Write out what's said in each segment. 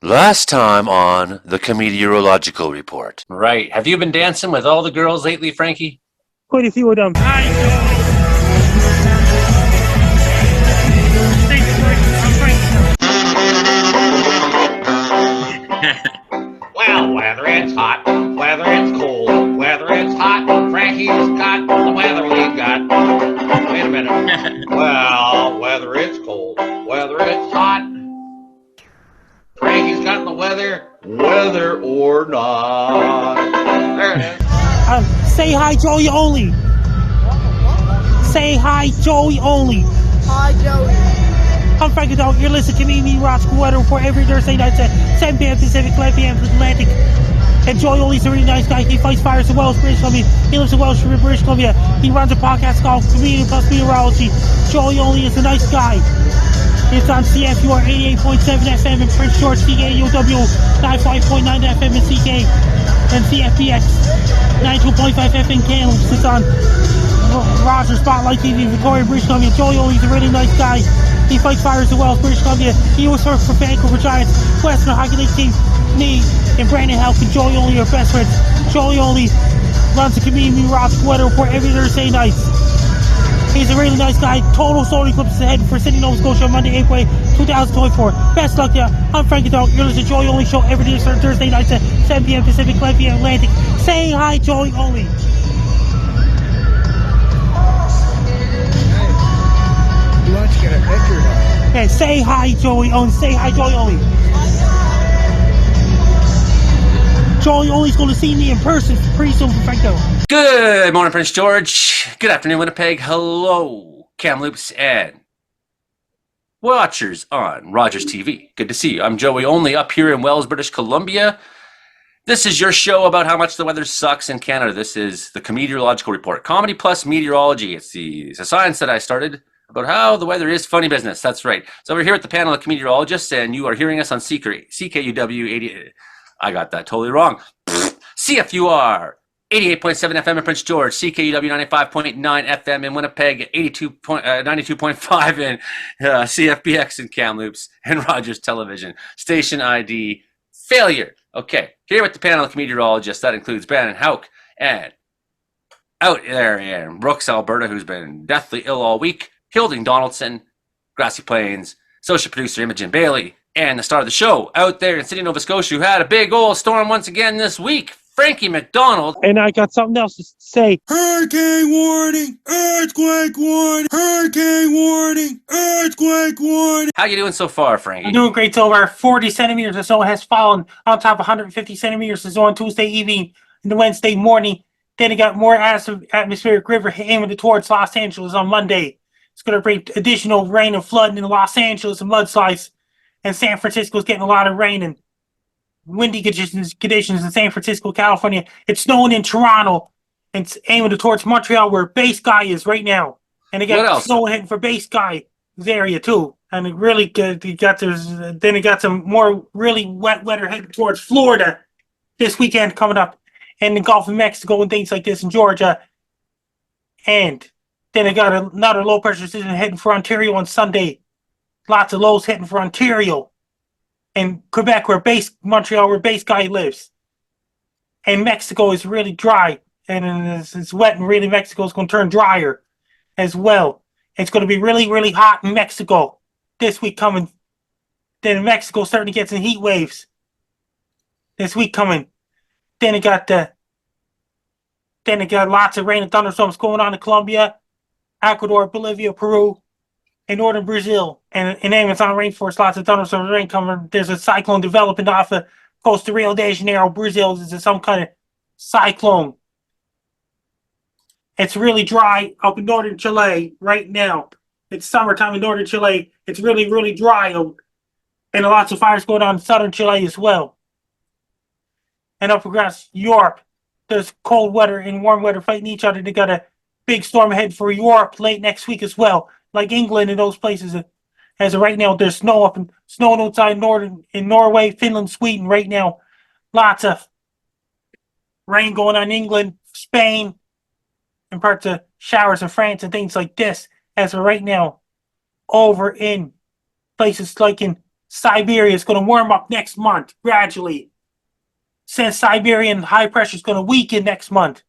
Last time on the Comedeorological Report. Right. Have you been dancing with all the girls lately, Frankie? Quite a few of them. Well, whether it's hot, whether it's cold, whether it's hot, Frankie's got the weather we've got. Wait a minute. Well, whether it's cold, whether it's hot, Frankie's got the weather, whether or not. There it is. Say hi, Joey only. Say hi, Joey only. Hi, Joey. I'm Frankie Dog. You're listening to me, Ross Weather Report every Thursday night at 7 p.m. Pacific, 11 p.m. Atlantic. And Joey Only's a really nice guy. He fights fires in Welsh, British Columbia. He lives in Welsh, British Columbia. He runs a podcast called Comedeorology. Joey Only is a nice guy. It's on CFUR 88.7 FM in Prince George, CKUW 95.9 FM in CK, and CFBX 92.5 FM in Kamloops. It's on Roger Spotlight TV, Victoria, British Columbia. Joey Only's a really nice guy. He fights fires in Welsh, British Columbia. He was working for Vancouver Giants, Western Hockey League team. Me and Brandon Help and Joey Only are best friends. Joey Only runs the Community Rock Weather Report every Thursday night. He's a really nice guy. Total Solar Eclipse is ahead for Sydney, Nova Scotia on Monday, April 2024. Best luck there. I'm Frankie Dog. You're listening to Joey Only Show every day Thursday nights at 7 p.m. Pacific, 11 p.m. Atlantic. Say hi, Joey Only. You want to get a picture now? Okay, say hi, Joey Only. Say hi, Joey Only. Joey Only's going to see me in person pretty soon for Franco. Good morning, Prince George. Good afternoon, Winnipeg. Hello, Kamloops and watchers on Rogers TV. Good to see you. I'm Joey Only up here in Wells, British Columbia. This is your show about how much the weather sucks in Canada. This is the Comedeorological Report. Comedy plus meteorology. It's the science that I started about how the weather is funny business. That's right. So we're here at the panel of meteorologists, and you are hearing us on CKUW 80. I got that totally wrong. CFUR 88.7 FM in Prince George, CKUW 95.9 FM in Winnipeg, 92.5 in CFBX in Kamloops, and Rogers Television. Station ID failure. Okay, here with the panel of meteorologists, that includes Brandon Hauk, and out there in Brooks, Alberta, who's been deathly ill all week, Hilding Donaldson, Grassy Plains, social producer Imogen Bailey, and the star of the show out there in Sydney, Nova Scotia, who had a big old storm once again this week, Frankie McDonald. And I got something else to say. Hurricane warning! Earthquake warning! Hurricane warning! Earthquake warning! How you doing so far, Frankie? I'm doing great. So over 40 centimeters or so has fallen on top of 150 centimeters or so on Tuesday evening and the Wednesday morning. Then it got more atmospheric river aiming towards Los Angeles on Monday. It's going to bring additional rain and flooding in Los Angeles and mudslides. And San Francisco's getting a lot of rain and windy conditions in San Francisco, California. It's snowing in Toronto and it's aiming towards Montreal where Bay Sky is right now. And they got snow heading for Bay Sky area too. And it really then it got some more really wet weather heading towards Florida this weekend coming up, and the Gulf of Mexico and things like this in Georgia. And then it got another low pressure system heading for Ontario on Sunday. Lots of lows heading for Ontario and Quebec, Montreal, where Bay Sky lives. And Mexico is really dry, and it's wet, and really Mexico is going to turn drier as well. It's going to be really, really hot in Mexico this week coming. Then Mexico starting to get some heat waves this week coming. Then it got lots of rain and thunderstorms going on in Colombia, Ecuador, Bolivia, Peru, and northern Brazil. And in Amazon rainforest, lots of thunderstorms, rain coming. There's a cyclone developing off the coast of Rio de Janeiro, Brazil. This is some kind of cyclone. It's really dry up in northern Chile right now. It's summertime in northern Chile. It's really, really dry. And lots of fires going on in southern Chile as well. And up across Europe, there's cold weather and warm weather fighting each other. They got a big storm ahead for Europe late next week as well. Like England and those places. As of right now, there's snow outside in Norway, Finland, Sweden right now. Lots of rain going on in England, Spain, and parts of showers in France and things like this. As of right now, over in places like in Siberia is going to warm up next month gradually. Since Siberian high pressure is going to weaken next month.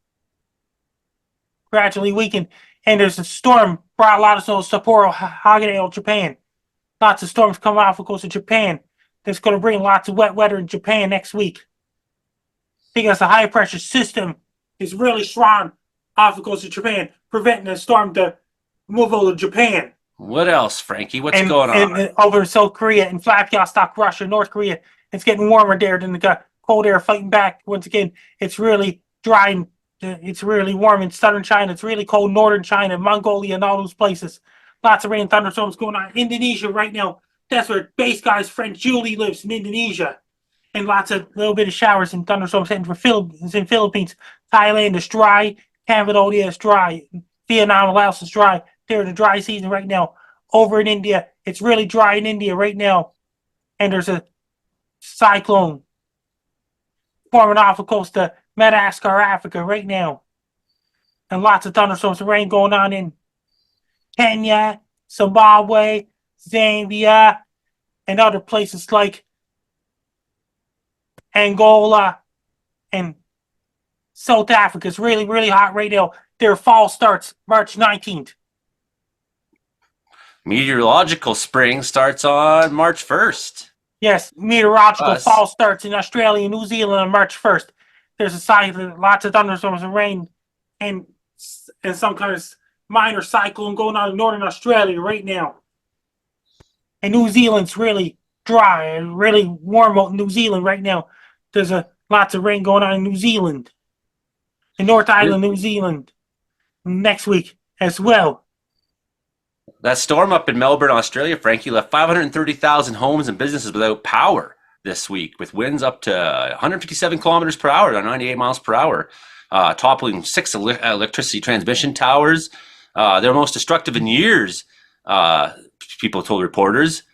Gradually weaken. And there's a storm brought a lot of snow to Sapporo, Hagane, Japan. Lots of storms coming off the coast of Japan. That's going to bring lots of wet weather in Japan next week. Because the high pressure system is really strong off the coast of Japan, preventing the storm to move over to Japan. What else, Frankie? What's going on? And over in South Korea and Vladivostok, Russia, North Korea, it's getting warmer there than the cold air fighting back. Once again, it's really dry and it's really warm in southern China. It's really cold in northern China, Mongolia, and all those places. Lots of rain and thunderstorms going on. Indonesia right now. That's where base guy's friend Julie lives in Indonesia. And lots of little bit of showers and thunderstorms heading for Philippines. Thailand is dry. Cambodia is dry. Vietnam and Laos is dry. They're in the dry season right now. Over in India, it's really dry in India right now. And there's a cyclone forming off the coast of Madagascar, Africa right now. And lots of thunderstorms and rain going on in Kenya, Zimbabwe, Zambia, and other places like Angola and South Africa. It's really, really hot right now. Their fall starts March 19th. Meteorological spring starts on March 1st. Yes, meteorological fall starts in Australia and New Zealand on March 1st. There's a cycle, lots of thunderstorms and rain and some kind of minor cyclone going on in northern Australia right now. And New Zealand's really dry and really warm out in New Zealand right now. There's lots of rain going on in New Zealand. In North Island, New Zealand next week as well. That storm up in Melbourne, Australia, Frankie, left 530,000 homes and businesses without power this week, with winds up to 157 kilometers per hour to 98 miles per hour, toppling 6 electricity transmission towers. They're most destructive in years, people told reporters.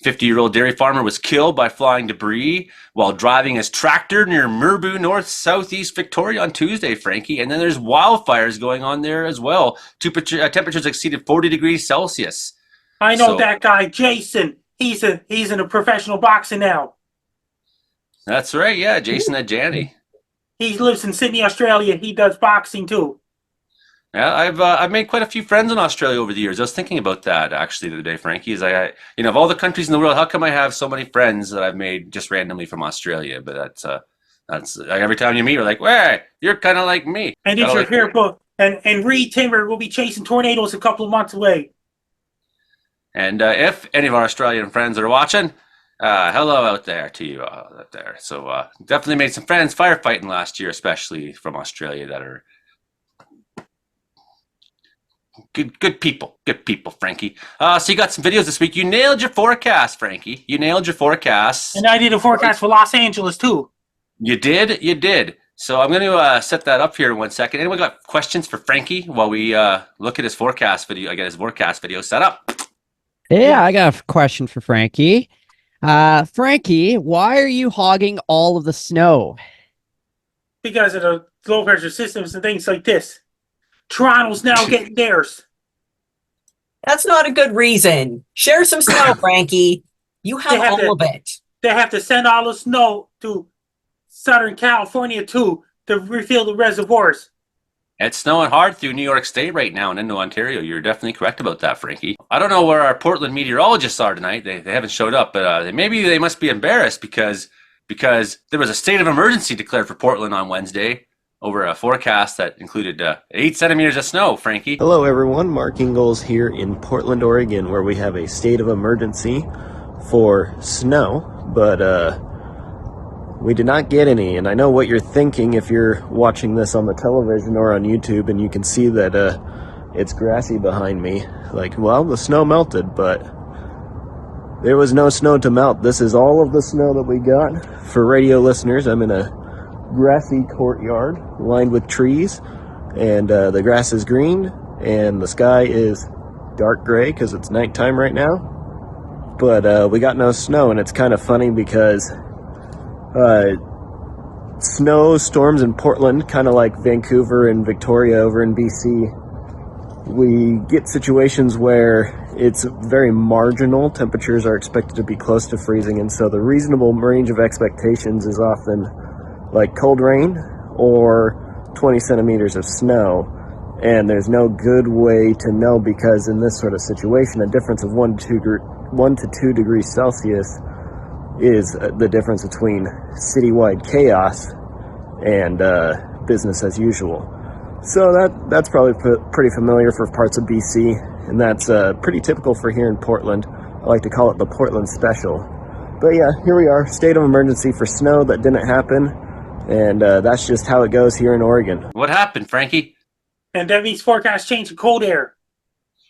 50-year-old dairy farmer was killed by flying debris while driving his tractor near Merbau, southeast Victoria on Tuesday, Frankie. And then there's wildfires going on there as well. Temperatures exceeded 40 degrees Celsius. I know that guy, Jason. He's in a professional boxing now. That's right, yeah, Jason Adjani. He lives in Sydney, Australia. He does boxing too. Yeah, I've made quite a few friends in Australia over the years. I was thinking about that actually the other day, Frankie. Is of all the countries in the world, how come I have so many friends that I've made just randomly from Australia? But that's like every time you meet, you're like, "Hey, you're kind of like me." And did you hear about and Reed Timber will be chasing tornadoes a couple of months away. And if any of our Australian friends are watching, hello out there to you out there. So definitely made some friends firefighting last year, especially from Australia that are. Good people, Frankie. So you got some videos this week. You nailed your forecast, Frankie. You nailed your forecast. And I did a forecast for Los Angeles, too. You did. So I'm going to set that up here in 1 second. Anyone got questions for Frankie while we look at his forecast video? I get his forecast video set up. Yeah, I got a question for Frankie. Frankie, why are you hogging all of the snow? Because of the low pressure systems and things like this. Toronto's now getting theirs. That's not a good reason. Share some snow, Frankie. You have all of it. They have to send all the snow to Southern California, too, to refill the reservoirs. It's snowing hard through New York State right now and into Ontario. You're definitely correct about that, Frankie. I don't know where our Portland meteorologists are tonight. They haven't showed up, but maybe they must be embarrassed because there was a state of emergency declared for Portland on Wednesday over a forecast that included 8 centimeters of snow, Frankie. Hello everyone, Mark Ingalls here in Portland, Oregon, where we have a state of emergency for snow, but we did not get any. And I know what you're thinking if you're watching this on the television or on YouTube and you can see that it's grassy behind me. Like, well, the snow melted, but there was no snow to melt. This is all of the snow that we got. For radio listeners, I'm in a grassy courtyard lined with trees, and the grass is green and the sky is dark gray because it's nighttime right now, but we got no snow. And it's kind of funny because snow storms in Portland, kind of like Vancouver and Victoria over in BC, we get situations where it's very marginal. Temperatures are expected to be close to freezing, and so the reasonable range of expectations is often like cold rain or 20 centimeters of snow. And there's no good way to know, because in this sort of situation, a difference of 1 to 2 degrees Celsius is the difference between citywide chaos and business as usual. So that's probably pretty familiar for parts of BC, and that's pretty typical for here in Portland. I like to call it the Portland special. But yeah, here we are, state of emergency for snow that didn't happen, and that's just how it goes here in Oregon. What happened, Frankie? And that means forecast change to cold air.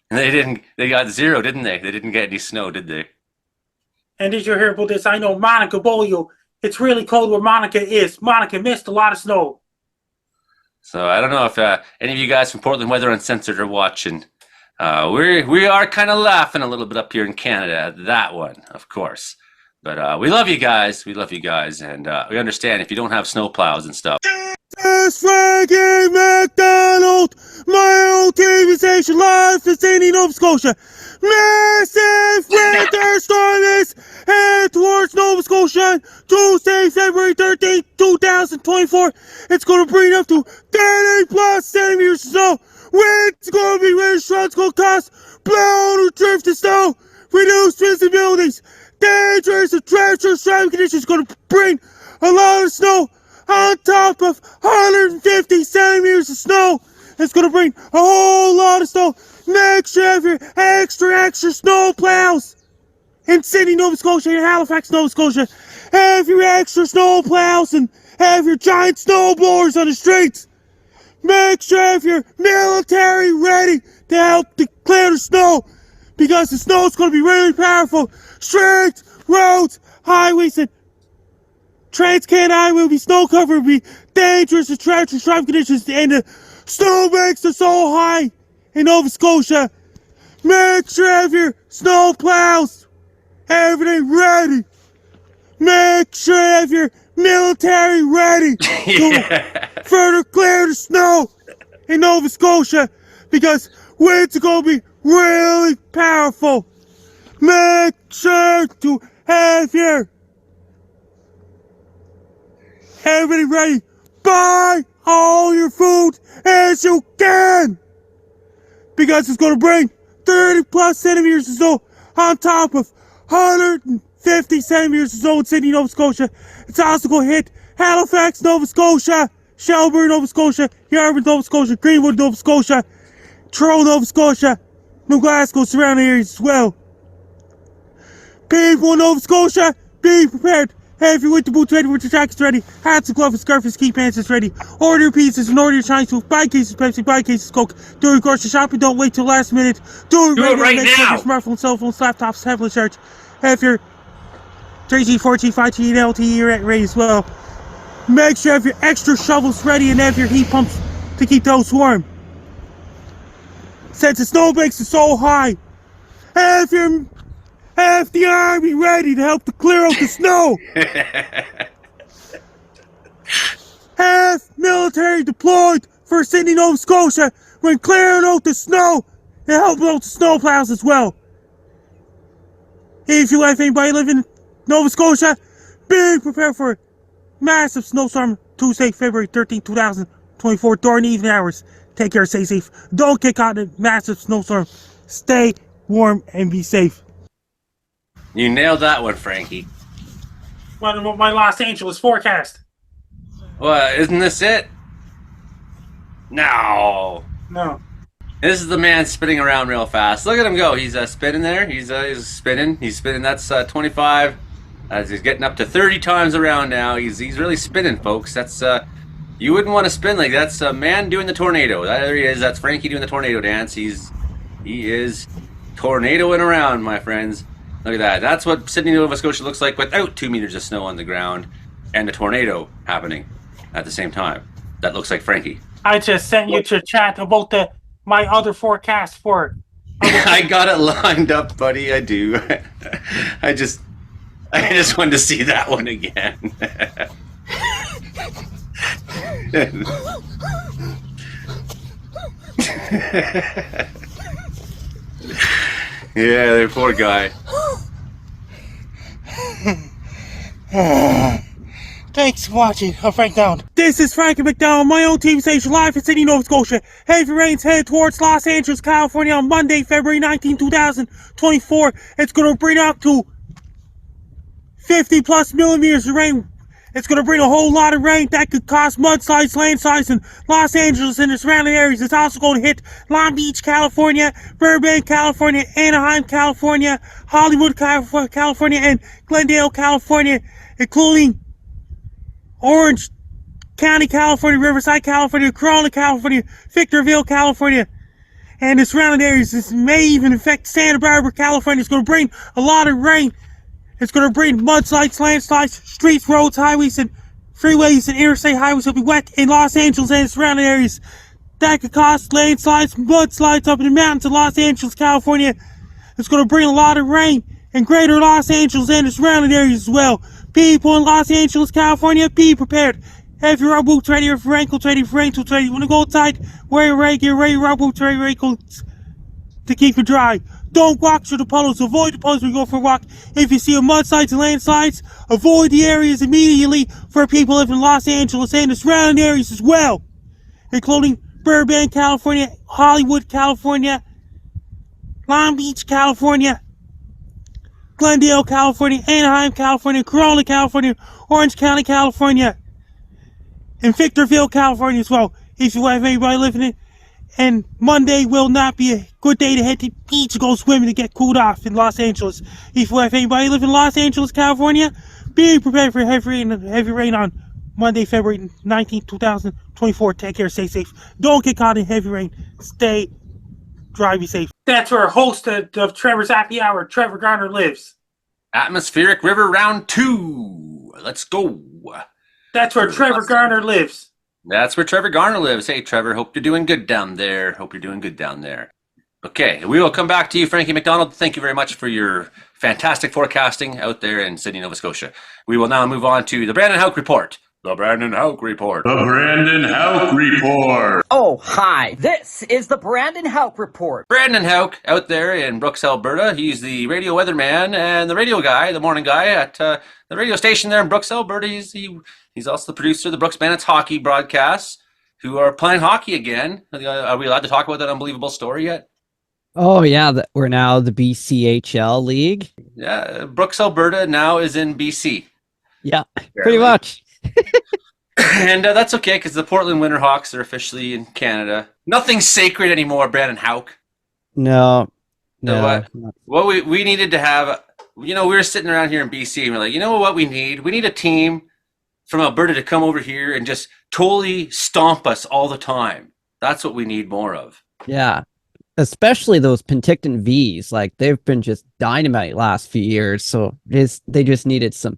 They got 0, didn't they? They didn't get any snow, did they? And did you hear about this? I know Monica Bolio. It's really cold where Monica is. Monica missed a lot of snow. So I don't know if any of you guys from Portland Weather Uncensored are watching. We are kind of laughing a little bit up here in Canada at that one, of course. But we love you guys. We love you guys, and we understand if you don't have snow plows and stuff. It's Frankie McDonald, my old TV station live from Sydney, Nova Scotia. Massive winter storm is headed towards Nova Scotia Tuesday, February 13th, 2024. It's going to bring up to 30 plus centimeters of snow. Winds going to be really strong. It's going to cause blown or drifted snow, reduced visibilities, dangerous and treacherous driving conditions. Going to bring a lot of snow on top of 150 centimeters of snow. It's going to bring a whole lot of snow. Make sure you have your extra snow plows in Sydney, Nova Scotia, and Halifax, Nova Scotia. Have your extra snow plows and have your giant snow blowers on the streets. Make sure you have your military ready to help to clear the snow, because the snow is going to be really powerful. Streets, roads, highways, and Trans-Canada Highway will be snow covered, will be dangerous and treacherous driving conditions, and the snowbanks are so high in Nova Scotia. Make sure you have your snow plows, everything ready. Make sure you have your military ready to further clear the snow in Nova Scotia, because winds are going to be really powerful. Make sure to have your everything ready. Buy all your food as you can, because it's going to bring 30 plus centimeters of snow on top of 150 centimeters of snow in Sydney, Nova Scotia. It's also going to hit Halifax, Nova Scotia, Shelburne, Nova Scotia, Yarmouth, Nova Scotia, Greenwood, Nova Scotia, Truro, Nova Scotia, New Glasgow, surrounding areas as well. People in Nova Scotia, be prepared. Have your winter boots ready, winter jackets ready, hats and gloves, scarf and ski pants is ready. Order your pizzas and order your Chinese food. Buy cases of Pepsi, buy cases of Coke. Do your grocery shopping, don't wait till last minute. Do it right now. Make sure your smartphones, cell phones, laptops, tablet charge. Have your 3G, 4G, 5G, and LTE ready as well. Make sure you have your extra shovels ready and have your heat pumps to keep those warm. Since the snowbanks are so high, have the army ready to help to clear out the snow. Have military deployed for Sydney, Nova Scotia when clearing out the snow and helping out the snow plows as well. If you have anybody living in Nova Scotia, be prepared for a massive snowstorm Tuesday, February 13, 2024 during the evening hours. Take care, stay safe. Don't get caught in a massive snowstorm. Stay warm and be safe. You nailed that one, Frankie. What about my Los Angeles forecast? Well, isn't this it? No. No. This is the man spinning around real fast. Look at him go. He's spinning there. He's spinning. He's spinning. That's 25. He's getting up to 30 times around now. He's really spinning, folks. That's you wouldn't want to spin like that. That's a man doing the tornado. There he is. That's Frankie doing the tornado dance. He is tornadoing around, my friends. Look at that. That's what Sydney, Nova Scotia looks like without 2 meters of snow on the ground and a tornado happening at the same time. That looks like Frankie. I just sent you to chat about my other forecast for. I got it lined up, buddy. I do. I just wanted to see that one again. Yeah, the poor guy. Thanks for watching. I'm Frank Down. This is Frankie McDowell, my own TV station, live in Sydney, Nova Scotia. Heavy rains head towards Los Angeles, California on Monday, February 19, 2024. It's going to bring up to 50 plus millimeters of rain. It's going to bring a whole lot of rain that could cause mudslides, landslides in Los Angeles and the surrounding areas. It's also going to hit Long Beach, California, Burbank, California, Anaheim, California, Hollywood, California, and Glendale, California, including Orange County, California, Riverside, California, Corona, California, Victorville, California, and the surrounding areas. This may even affect Santa Barbara, California. It's going to bring a lot of rain. It's going to bring mudslides, landslides, streets, roads, highways, and freeways and interstate highways will be wet in Los Angeles and surrounding areas. That could cause landslides, mudslides up in the mountains of Los Angeles, California. It's going to bring a lot of rain in greater Los Angeles and the surrounding areas as well. People in Los Angeles, California, be prepared. Have your rubber boots ready, if your ankles ready, if your ankles ready. When you go outside, wear your rain, get ready, rubber boots ready, your ankles to keep it dry. Don't walk through the puddles. Avoid the puddles when you go for a walk. If you see a mudslides and landslides, avoid the areas immediately for people living in Los Angeles and the surrounding areas as well, including Burbank, California, Hollywood, California, Long Beach, California, Glendale, California, Anaheim, California, Corona, California, Orange County, California, and Victorville, California as well. If you have anybody living in, and Monday will not be a good day to head to the beach to go swimming to get cooled off in Los Angeles. If you have anybody living in Los Angeles, California, be prepared for heavy rain on Monday, February 19, 2024. Take care, stay safe. Don't get caught in heavy rain. Stay dry, be safe. That's where host of Trevor's Happy Hour, Trevor Garner, lives. Atmospheric River Round 2. Let's go. That's where Trevor Garner lives. That's where Trevor Garner lives. Hey, Trevor, hope you're doing good down there. Hope you're doing good down there. Okay, we will come back to you, Frankie McDonald. Thank you very much for your fantastic forecasting out there in Sydney, Nova Scotia. We will now move on to the Brandon Hauk Report. The Brandon Hauk Report. The Brandon Hauk Report. Oh, hi. This is the Brandon Hauk Report. Brandon Hauk out there in Brooks, Alberta. He's the radio weatherman and the radio guy, the morning guy at the radio station there in Brooks, Alberta. He's also the producer of the Brooks Bandits hockey broadcasts, who are playing hockey again. Are we allowed to talk about that unbelievable story yet? Oh, yeah. We're now the BCHL League. Yeah, Brooks, Alberta now is in BC. Yeah, pretty much. And that's okay, because the Portland Winterhawks are officially in Canada. Nothing's sacred anymore, Brandon Hauk. No. So what we needed to have, we were sitting around here in BC, and we're like, you know what we need? We need a team from Alberta to come over here and just totally stomp us all the time. That's what we need more of. Yeah. Especially those Penticton Vs. Like, they've been just dynamite last few years. So they just needed some.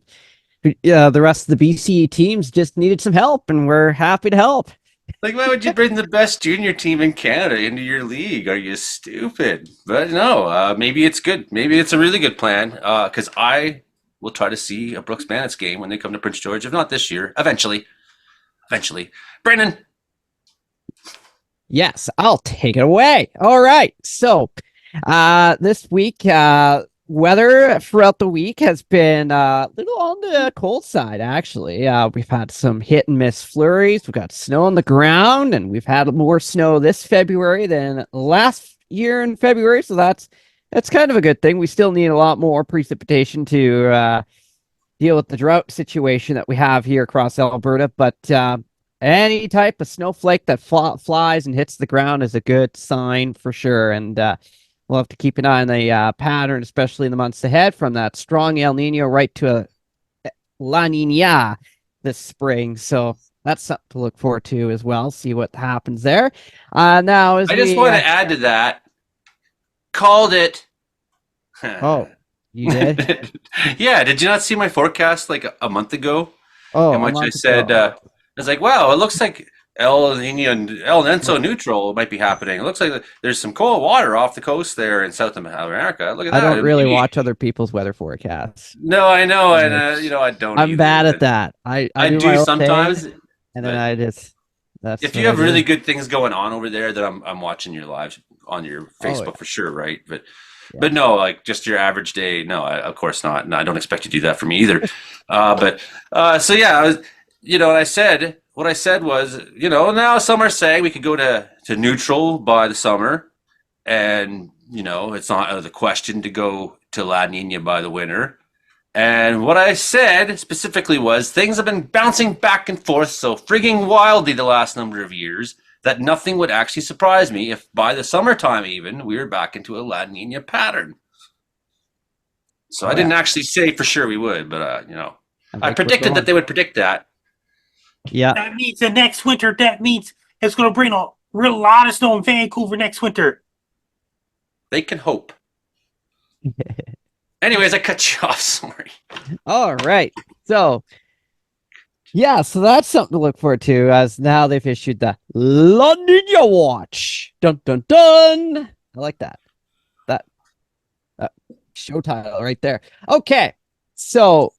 The rest of the BC teams just needed some help, and we're happy to help. Like, why would you bring the best junior team in Canada into your league? Are you stupid? But no, maybe it's good. Maybe it's a really good plan, because I will try to see a Brooks Bandits game when they come to Prince George, if not this year, eventually. Brandon. Yes, I'll take it away. All right. So this week, weather throughout the week has been a little on the cold side, actually. We've had some hit and miss flurries. We've got snow on the ground, and we've had more snow this February than last year in February. So that's kind of a good thing. We still need a lot more precipitation to deal with the drought situation that we have here across Alberta. But any type of snowflake that flies and hits the ground is a good sign for sure. And we'll have to keep an eye on the pattern, especially in the months ahead, from that strong El Nino right to a La Nina this spring. So that's something to look forward to as well. See what happens there. Now, I just want to add to that. Called it. Oh, you did? Yeah. Did you not see my forecast like a month ago? Oh, in which I said, I was like, wow, it looks like El Nino neutral might be happening. It looks like there's some cold water off the coast there in South America. Look at that. I don't really watch other people's weather forecasts. No, I know, and I don't. I'm bad at that. I do sometimes, and then I just. If you have really good things going on over there, then I'm watching your lives on your Facebook for sure, right? But But no, like just your average day. No, of course not. No, I don't expect you to do that for me either. So yeah, I was, and what I said was, now some are saying we could go to neutral by the summer, and it's not out of the question to go to La Nina by the winter. And what I said specifically was things have been bouncing back and forth so frigging wildly the last number of years that nothing would actually surprise me if by the summertime even we were back into a La Nina pattern. So I didn't actually say for sure we would, but I predicted that they would predict that. Yeah. That means the next winter, that means it's going to bring a real lot of snow in Vancouver next winter. They can hope. Anyways, I cut you off. Sorry. All right. So, yeah, so that's something to look forward to, as now they've issued the La Nina Watch. Dun, dun, dun. I like that. That show title right there. Okay. So,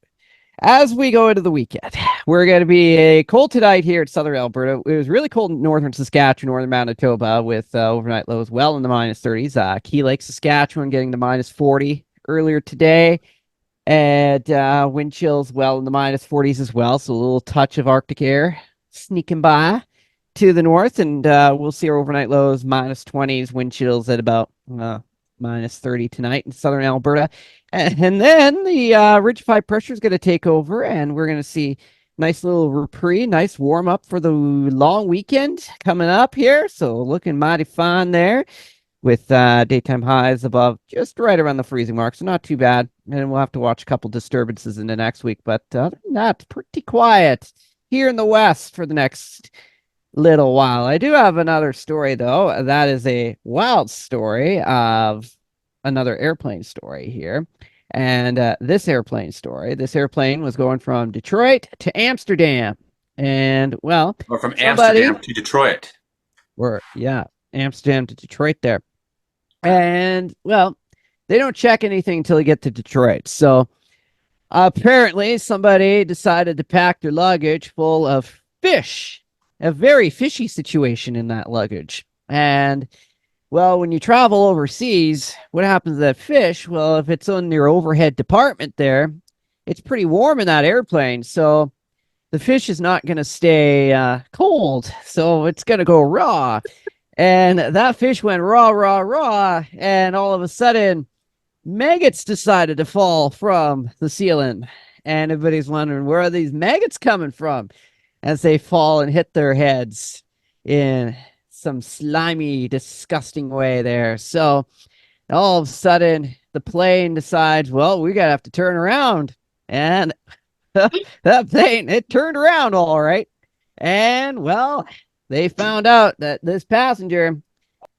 as we go into the weekend, we're going to be cold tonight here in southern Alberta. It was really cold in northern Saskatchewan, northern Manitoba, with overnight lows well in the minus 30s. Key Lake, Saskatchewan getting to minus 40 earlier today. And wind chills well in the minus 40s as well. So a little touch of Arctic air sneaking by to the north. And we'll see our overnight lows minus 20s, wind chills at about minus 30 tonight in southern Alberta. And then the ridge-of pressure is going to take over, and we're going to see nice little reprieve, nice warm up for the long weekend coming up here. So looking mighty fine there, with daytime highs above just right around the freezing mark. So not too bad. And we'll have to watch a couple disturbances in the next week. But other than that, pretty quiet here in the west for the next little while. I do have another story, though. That is a wild story of another airplane story here. And this airplane was going from Detroit to Amsterdam. And, well... Or from Amsterdam to Detroit. Amsterdam to Detroit there. And, well, they don't check anything until they get to Detroit. So, apparently, somebody decided to pack their luggage full of fish. A very fishy situation in that luggage. And... well, when you travel overseas, what happens to that fish? Well, if it's on your overhead department there, it's pretty warm in that airplane. So the fish is not going to stay cold. So it's going to go raw. And that fish went raw. And all of a sudden, maggots decided to fall from the ceiling. And everybody's wondering, where are these maggots coming from? As they fall and hit their heads in some slimy, disgusting way there. So all of a sudden, the plane decides, well, we gotta have to turn around. And that plane, it turned around all right. And, well, they found out that this passenger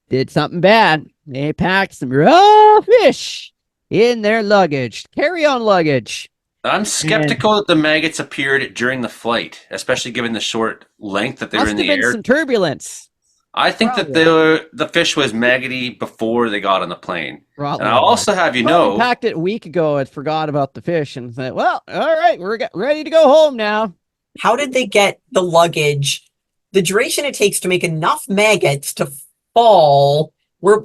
did something bad. They packed some raw fish in their luggage, carry-on luggage. I'm skeptical that the maggots appeared during the flight, especially given the short length that they were in the air. Must have been some turbulence. I think that the fish was maggoty before they got on the plane. Probably. And I'll also have you know... packed it a week ago and forgot about the fish and said, well, all right, we're ready to go home now. How did they get the luggage? The duration it takes to make enough maggots to fall, where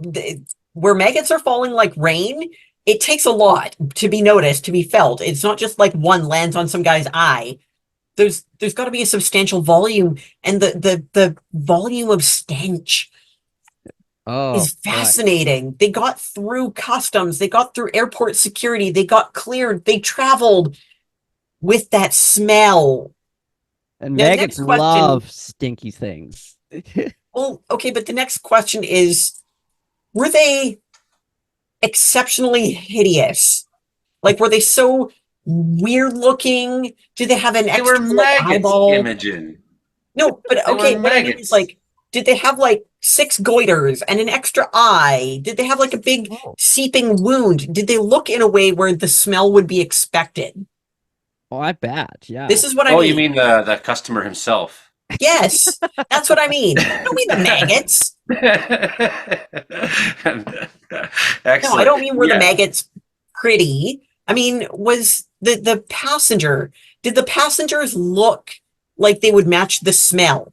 maggots are falling like rain, it takes a lot to be noticed, to be felt. It's not just like one lands on some guy's eye. There's got to be a substantial volume, and the volume of stench is fascinating. Right. They got through customs, they got through airport security, they got cleared, they traveled with that smell. And maggots love stinky things. Well, okay, but the next question is, were they exceptionally hideous? Like, were they so weird looking? Do they have an extra eyeball? Imogen. No, but okay, what I mean is, like, did they have like 6 goiters and an extra eye? Did they have like a big seeping wound? Did they look in a way where the smell would be expected? Oh, I bet. Yeah. This is what I mean. Oh, you mean the customer himself? Yes, that's what I mean. I don't mean the maggots. No, I don't mean were the maggots pretty. I mean, was the passenger, did the passengers look like they would match the smell?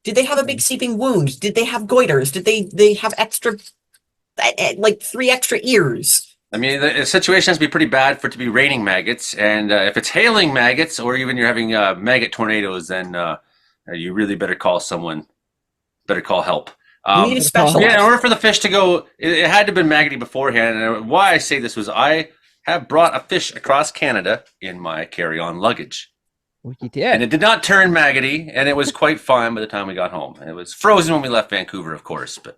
Did they have a big seeping wound? Did they have goiters? Did they have extra like 3 extra ears. I mean, the situation has to be pretty bad for it to be raining maggots, and if it's hailing maggots, or even you're having maggot tornadoes, then you really better call someone. Better call help. You need a specialist. Yeah, in order for the fish to go, it had to have been maggoty beforehand. And why I say this was I have brought a fish across Canada in my carry-on luggage. Well, you did. And it did not turn maggoty, and it was quite fine by the time we got home. And it was frozen when we left Vancouver, of course, but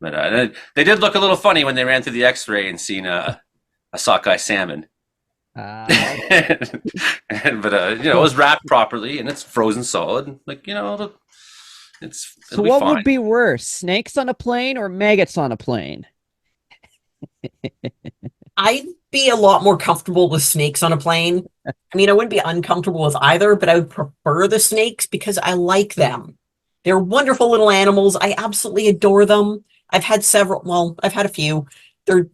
they did look a little funny when they ran through the X-ray and seen a sockeye salmon. But it was wrapped properly, and it's frozen solid. So what would be worse, snakes on a plane or maggots on a plane? I'd be a lot more comfortable with snakes on a plane. I mean, I wouldn't be uncomfortable with either, but I would prefer the snakes because I like them. They're wonderful little animals. I absolutely adore them. I've had several. Well, I've had a few. They're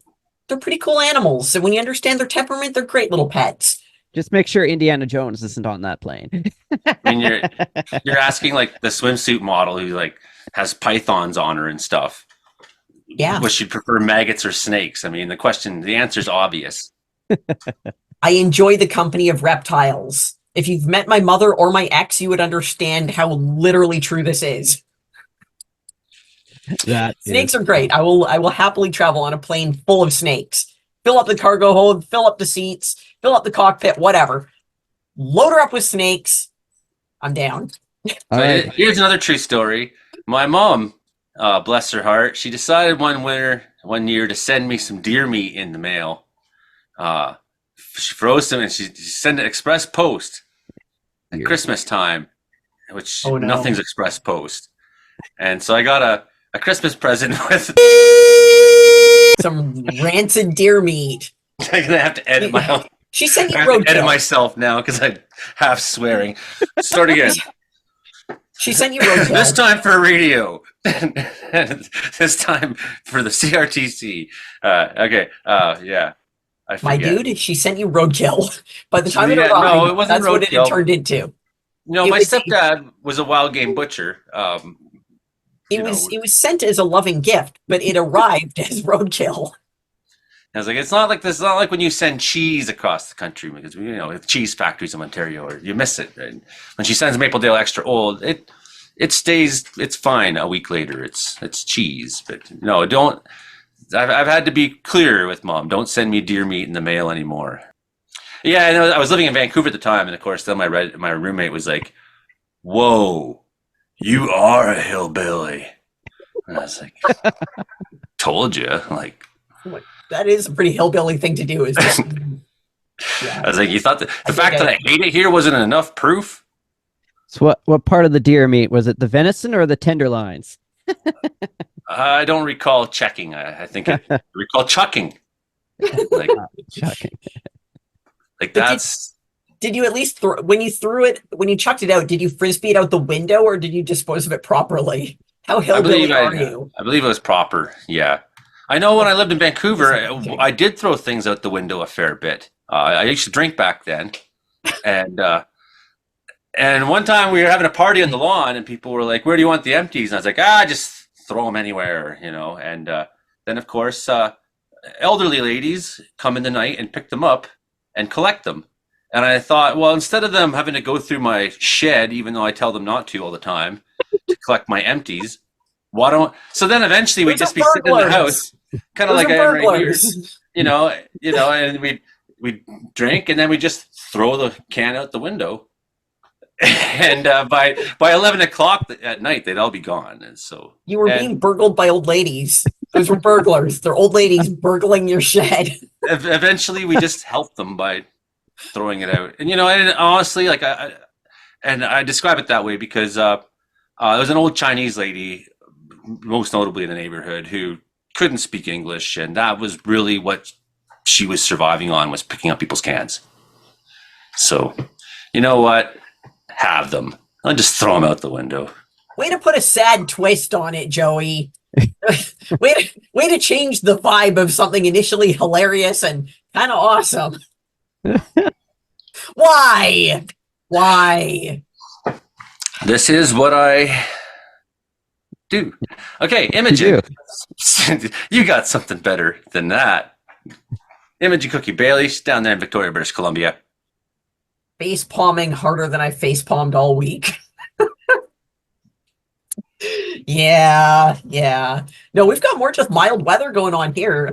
pretty cool animals. And when you understand their temperament, they're great little pets. Just make sure Indiana Jones isn't on that plane. I mean, you're asking like the swimsuit model who like has pythons on her and stuff. Yeah. Would she prefer maggots or snakes? I mean, the answer is obvious. I enjoy the company of reptiles. If you've met my mother or my ex, you would understand how literally true this is. Snakes are great. I will happily travel on a plane full of snakes. Fill up the cargo hold, fill up the seats, fill up the cockpit, whatever. Load her up with snakes. I'm down. Here's another true story. My mom, bless her heart, she decided one year to send me some deer meat in the mail. She froze them and she sent it express post at Christmas time, which nothing's express post. And so I got a Christmas present with some rancid deer meat. I'm gonna have to edit my own. She sent you I have to edit roadkill. myself now because I'm half swearing. Start again. She sent you roadkill. This time for radio. This time for the CRTC. Okay. Yeah. I My forget. dude, she sent you roadkill. By the time it Yeah, arrived, no, it wasn't that's what it roadkill. had turned into. No, It my was- stepdad was a wild game butcher. It was sent as a loving gift, but it arrived as roadkill. I was like, it's not like when you send cheese across the country because with cheese factories in Ontario, or you miss it. Right? When she sends Maple Dale Extra Old, it stays. It's fine. A week later, it's cheese. But no, don't. I've had to be clear with Mom. Don't send me deer meat in the mail anymore. Yeah, I was living in Vancouver at the time, and of course, then my roommate was like, "Whoa, you are a hillbilly." And I was like, "Told you." Like, That is a pretty hillbilly thing to do. Is just, I was like, "You thought the fact that I hate it here wasn't enough proof?" So what part of the deer meat was it? The venison or the tenderloins? I don't recall checking. I think I recall chucking. Like, Chucking. like that's. Did you at least when you chucked it out? Did you frisbee it out the window, or did you dispose of it properly? How hillbilly are you? I believe it was proper. Yeah, I know. When I lived in Vancouver, I did throw things out the window a fair bit. I used to drink back then, and one time we were having a party on the lawn, and people were like, "Where do you want the empties?" And I was like, just throw them anywhere, And then, of course, elderly ladies come in the night and pick them up and collect them. And I thought, well, instead of them having to go through my shed, even though I tell them not to all the time, to collect my empties, why don't? So then eventually we'd just be sitting in the house, kind of like I am right here, and we drink, and then we just throw the can out the window. And by 11 o'clock at night, they'd all be gone. And so You were being burgled by old ladies. Those were burglars. They're old ladies burgling your shed. Eventually, we just helped them by throwing it out. And and honestly, like I describe it that way because there was an old Chinese lady, most notably in the neighborhood, who couldn't speak English, and that was really what she was surviving on, was picking up people's cans. So, you know what? Have them. I'll just throw them out the window. Way to put a sad twist on it, Joey. way to change the vibe of something initially hilarious and kind of awesome. Why? This is what I do. Okay, Imogen. do. You got something better than that. Imogen Cookie Bailey, she's down there in Victoria, British Columbia. Face palming harder than I face palmed all week. Yeah. No, we've got more just mild weather going on here,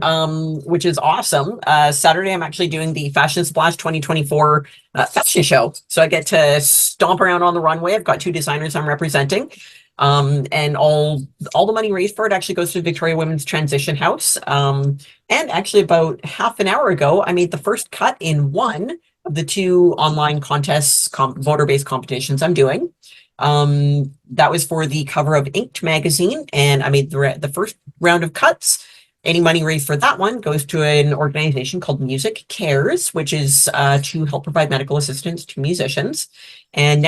which is awesome. Saturday, I'm actually doing the Fashion Splash 2024 fashion show. So I get to stomp around on the runway. I've got 2 designers I'm representing. And all the money raised for it actually goes to Victoria Women's Transition House. And actually about half an hour ago, I made the first cut in one of the 2 online contests, voter-based competitions I'm doing. That was for the cover of Inked magazine, and I made the first round of cuts. Any money raised for that one goes to an organization called Music Cares, which is to help provide medical assistance to musicians. And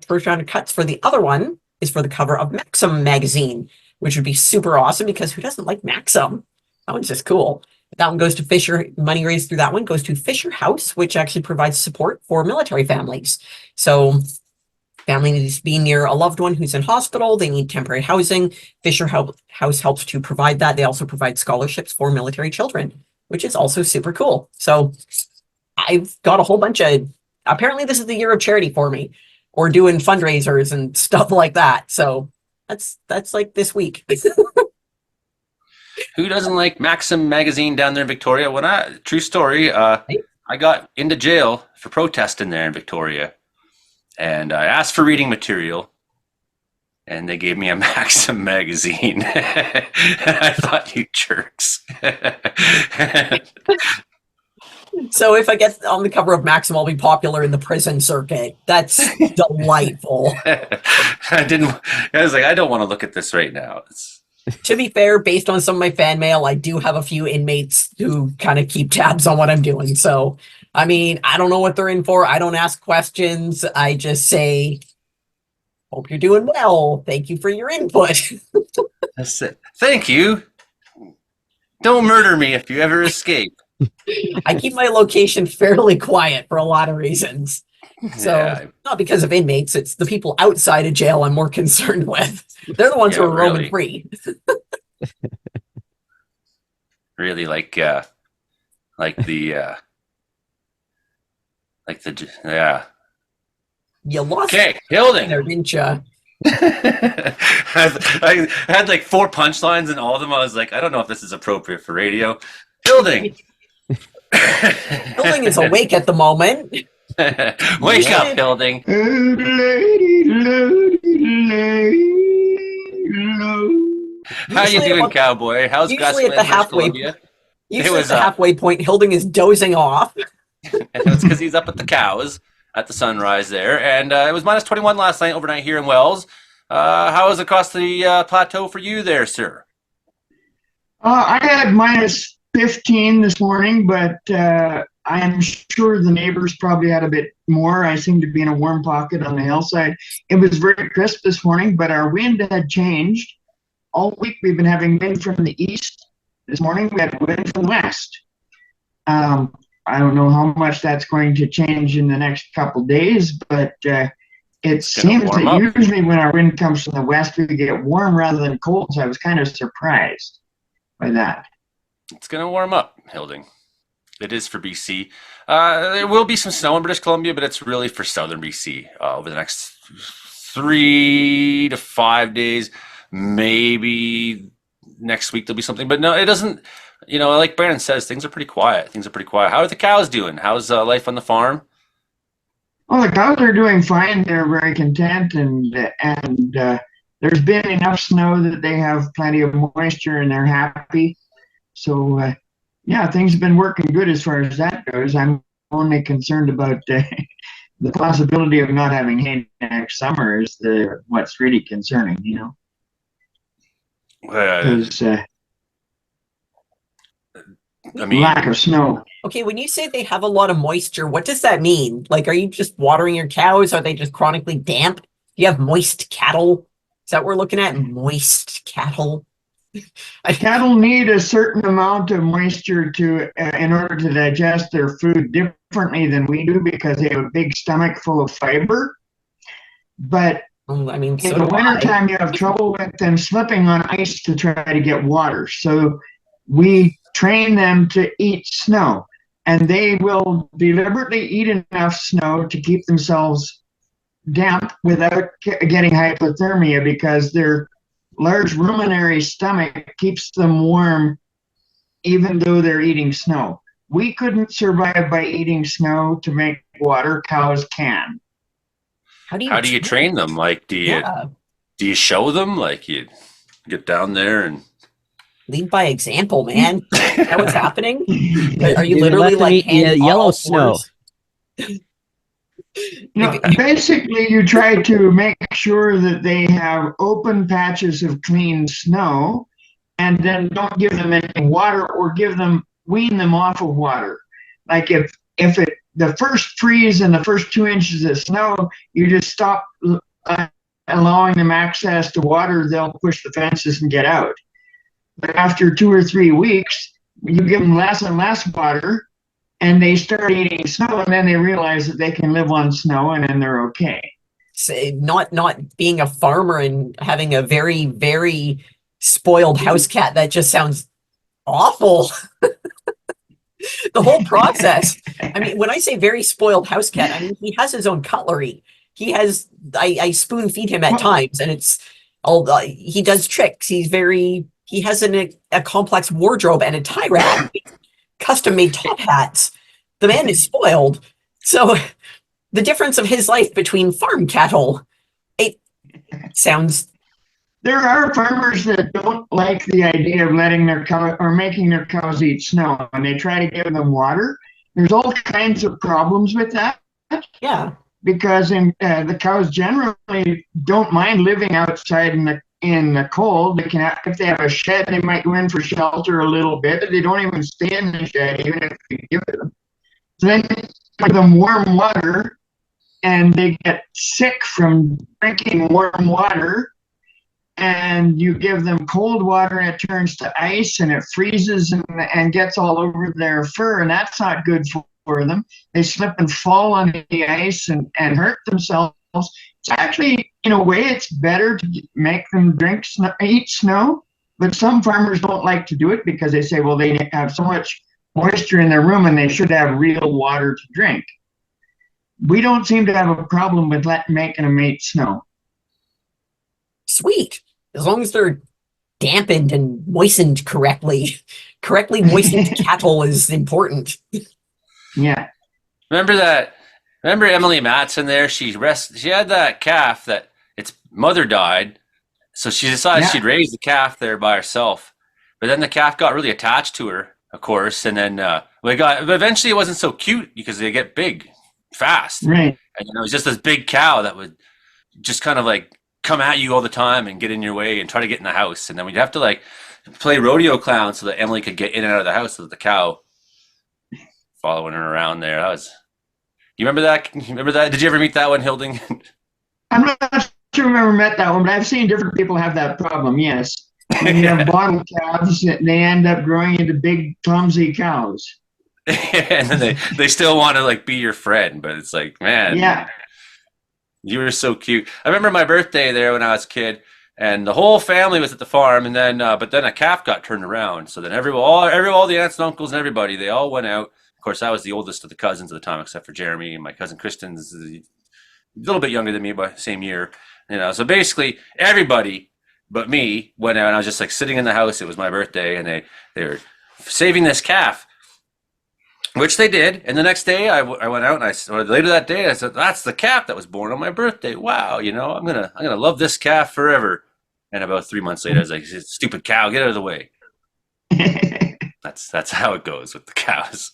first round of cuts for the other one is for the cover of Maxim magazine, which would be super awesome because who doesn't like Maxim? That one's just cool. That one goes to Fisher. Money raised through that one goes to Fisher House, which actually provides support for military families. So family needs to be near a loved one who's in hospital. They need temporary housing. Fisher House helps to provide that. They also provide scholarships for military children, which is also super cool. So I've got a whole bunch of, apparently this is the year of charity for me, or doing fundraisers and stuff like that. So that's like this week. Who doesn't like Maxim magazine down there in Victoria? True story, I got into jail for protesting there in Victoria. And I asked for reading material, and they gave me a Maxim magazine. I thought, you jerks. So if I get on the cover of Maxim, I'll be popular in the prison circuit. That's delightful. I was like, I don't want to look at this right now. To be fair, based on some of my fan mail, I do have a few inmates who kind of keep tabs on what I'm doing. So, I mean, I don't know what they're in for. I don't ask questions. I just say, hope you're doing well. Thank you for your input. That's it. Thank you. Don't murder me if you ever escape. I keep my location fairly quiet for a lot of reasons. So, not because of inmates, it's the people outside of jail I'm more concerned with. They're the ones who are roaming free. Really, You lost Hilding there, didn't you? I had like 4 punchlines, and all of them I was like, I don't know if this is appropriate for radio. Hilding! Hilding is awake at the moment. Wake up, Hilding. How you doing, cowboy? How's usually at the halfway Columbia? Usually at the halfway point, Hilding is dozing off. It's because he's up at the cows at the sunrise there, and it was minus 21 last night overnight here in Wells. How is it across the plateau for you there, sir? I had minus 15 this morning, but I am sure the neighbors probably had a bit more. I seem to be in a warm pocket on the hillside. It was very crisp this morning, but our wind had changed. All week we've been having wind from the east. This morning we had wind from the west. I don't know how much that's going to change in the next couple days, but it seems that usually when our wind comes from the west, we get warm rather than cold. So I was kind of surprised by that. It's going to warm up, Hilding. It is for BC. There will be some snow in British Columbia, but it's really for southern BC over the next 3 to 5 days. Maybe next week there'll be something, but no, it doesn't. You know, like Brandon says, things are pretty quiet. How are the cows doing? How's life on the farm? Well, the cows are doing fine. They're very content, and there's been enough snow that they have plenty of moisture, and they're happy. So, yeah, things have been working good as far as that goes. I'm only concerned about the possibility of not having hay next summer is what's really concerning, you know. Because lack of snow. Okay, when you say they have a lot of moisture, what does that mean? Like, are you just watering your cows? Are they just chronically damp? Do you have moist cattle? Is that what we're looking at? Moist cattle? Cattle need a certain amount of moisture in order to digest their food differently than we do because they have a big stomach full of fiber. But I mean, In so the do I. wintertime, you have trouble with them slipping on ice to try to get water. So we train them to eat snow, and they will deliberately eat enough snow to keep themselves damp without getting hypothermia, because their large ruminary stomach keeps them warm even though they're eating snow. We couldn't survive by eating snow to make water. Cows can. How do How do you train them? Like, Yeah, do you show them? Like, you get down there and lead by example, man. Is that what's happening? Are you You literally let them like eat hands on yellow all snow. fours? Basically, you try to make sure that they have open patches of clean snow, and then don't give them any water, or wean them off of water. Like if the first freeze and the first 2 inches of snow, you just stop allowing them access to water, they'll push the fences and get out. But after 2 or 3 weeks, you give them less and less water, and they start eating snow, and then they realize that they can live on snow, and then they're okay. Say, not being a farmer and having a very, very spoiled house cat, that just sounds awful. The whole process. I mean, when I say very spoiled house cat, I mean he has his own cutlery. He has I spoon feed him at times, and it's all he does tricks. He has a complex wardrobe and a tie rack, custom made top hats. The man is spoiled. So the difference of his life between farm cattle, it sounds. There are farmers that don't like the idea of letting their cow or making their cows eat snow, and they try to give them water. There's all kinds of problems with that. Yeah. Because the cows generally don't mind living outside in the cold. They can if they have a shed, they might go in for shelter a little bit, but they don't even stay in the shed, even if you give it them. So then you give them warm water, and they get sick from drinking warm water. And you give them cold water, and it turns to ice, and it freezes and gets all over their fur, and that's not good for them. They slip and fall on the ice and hurt themselves. It's actually, in a way, it's better to make them eat snow, but some farmers don't like to do it because they say, well, they have so much moisture in their room and they should have real water to drink. We don't seem to have a problem with making them eat snow. Sweet. As long as they're dampened and moistened correctly. Correctly moistened cattle is important. Yeah. Remember Emily Matson there? She had that calf that its mother died, so she decided she'd raise the calf there by herself. But then the calf got really attached to her, of course, and then but eventually it wasn't so cute because they get big fast. Right. And it was just this big cow that would just kind of like come at you all the time and get in your way and try to get in the house. And then we'd have to like play rodeo clown so that Emily could get in and out of the house with the cow following her around there. You remember that? Did you ever meet that one, Hilding? I'm not sure I've ever met that one, but I've seen different people have that problem, yes. When you have bottle calves, they end up growing into big, clumsy cows. And then they still want to like be your friend, but it's like, man. Yeah. You were so cute. I remember my birthday there when I was a kid, and the whole family was at the farm. And then, but then a calf got turned around. So then all the aunts and uncles and everybody, they all went out. Of course, I was the oldest of the cousins at the time, except for Jeremy, and my cousin Kristen's a little bit younger than me by the same year. So basically everybody but me went out, and I was just like sitting in the house. It was my birthday, and they were saving this calf. Which they did, and the next day I went out, or later that day I said, "That's the calf that was born on my birthday. Wow, I'm gonna love this calf forever." And about 3 months later, I was like, "Stupid cow, get out of the way." That's how it goes with the cows.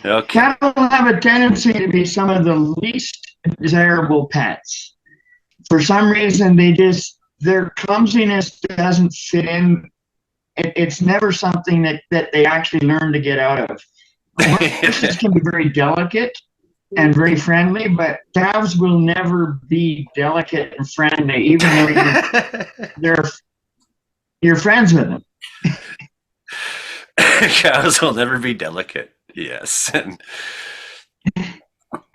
Okay. Cattle have a tendency to be some of the least desirable pets. For some reason, their clumsiness doesn't fit in. It's never something that they actually learn to get out of. Horses can be very delicate and very friendly, but calves will never be delicate and friendly, even though you're friends with them. Cows will never be delicate. Yes.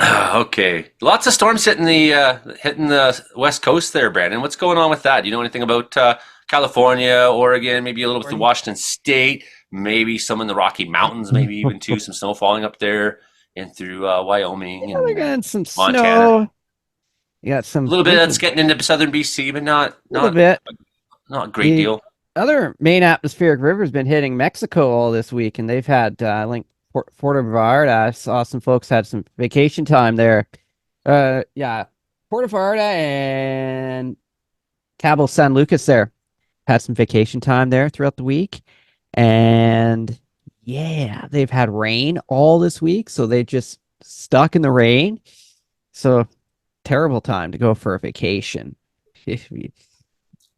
Okay, lots of storms hitting the West Coast there, Brandon. What's going on with that? Do you know anything about California, Oregon, maybe a little bit through Washington State, maybe some in the Rocky Mountains, maybe even too some snow falling up there and through Wyoming Yeah, they're and getting some Montana. snow. You got A some little bit that's getting into southern BC, but not little bit. not a great The deal. other main atmospheric river has been hitting Mexico all this week, and they've had like Puerto Vallarta. I saw some folks had some vacation time there. Yeah, Puerto Vallarta and Cabo San Lucas there had some vacation time there throughout the week, and yeah, they've had rain all this week, so they just stuck in the rain. So terrible time to go for a vacation.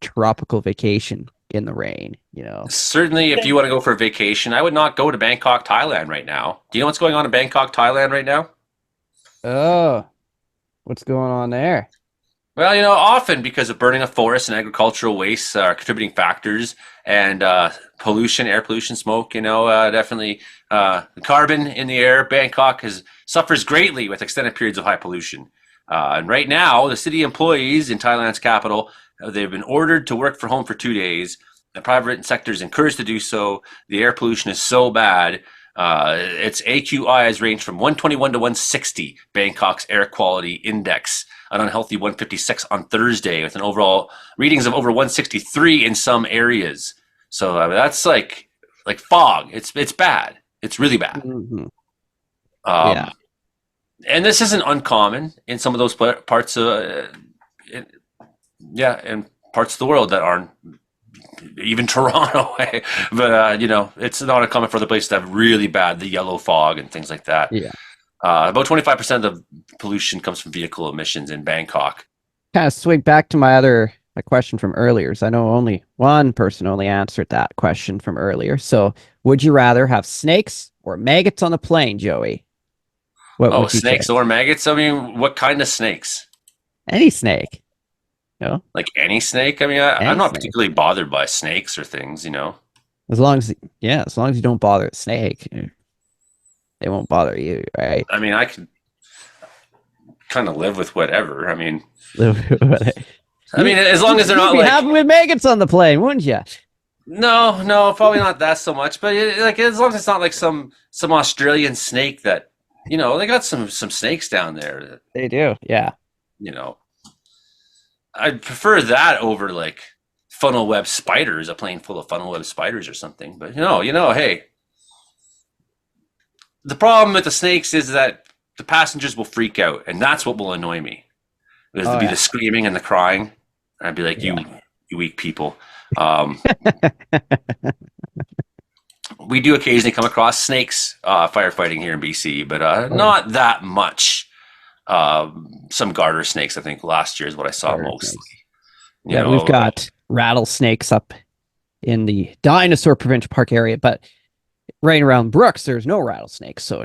Tropical vacation in the rain, you know. Certainly, if you want to go for a vacation, I would not go to Bangkok, Thailand right now. Do you know what's going on in Bangkok, Thailand right now? Oh, what's going on there? Well, often because of burning of forests and agricultural wastes are contributing factors, and pollution, air pollution, smoke. Definitely carbon in the air. Bangkok suffers greatly with extended periods of high pollution. And right now, the city employees in Thailand's capital, they've been ordered to work from home for 2 days. The private sector is encouraged to do so. The air pollution is so bad. Its AQIs range from 121 to 160, Bangkok's air quality index, an unhealthy 156 on Thursday, with an overall readings of over 163 in some areas. So that's like fog. It's bad. It's really bad. Mm-hmm. Yeah. And this isn't uncommon in some of those parts of, in parts of the world that aren't even Toronto. But, it's not uncommon for the place to have really bad, the yellow fog and things like that. Yeah. About 25% of the pollution comes from vehicle emissions in Bangkok. Kind of swing back to my question from earlier. So I know only one person only answered that question from earlier. So would you rather have snakes or maggots on the plane, Joey? What would you snakes say? or maggots? I mean, what kind of snakes? Any snake. No? Like any snake? I mean, I'm not particularly bothered by snakes or things, As long as you don't bother a snake, they won't bother you, right? I mean, I could kind of live with whatever. I mean, as long as they're not You'd be happy with maggots on the plane, wouldn't you? No, probably not that so much. But as long as it's not like some Australian snake that, they got some snakes down there. That, they do, yeah. I'd prefer that over like funnel web spiders, a plane full of funnel web spiders or something. But hey, the problem with the snakes is that the passengers will freak out, and that's what will annoy me. There'll be the screaming and the crying. And I'd be like, you weak people. We do occasionally come across snakes firefighting here in BC, but not that much. Some garter snakes, I think, last year is what I saw mostly. We've got rattlesnakes up in the Dinosaur Provincial Park area, but right around Brooks, there's no rattlesnakes, so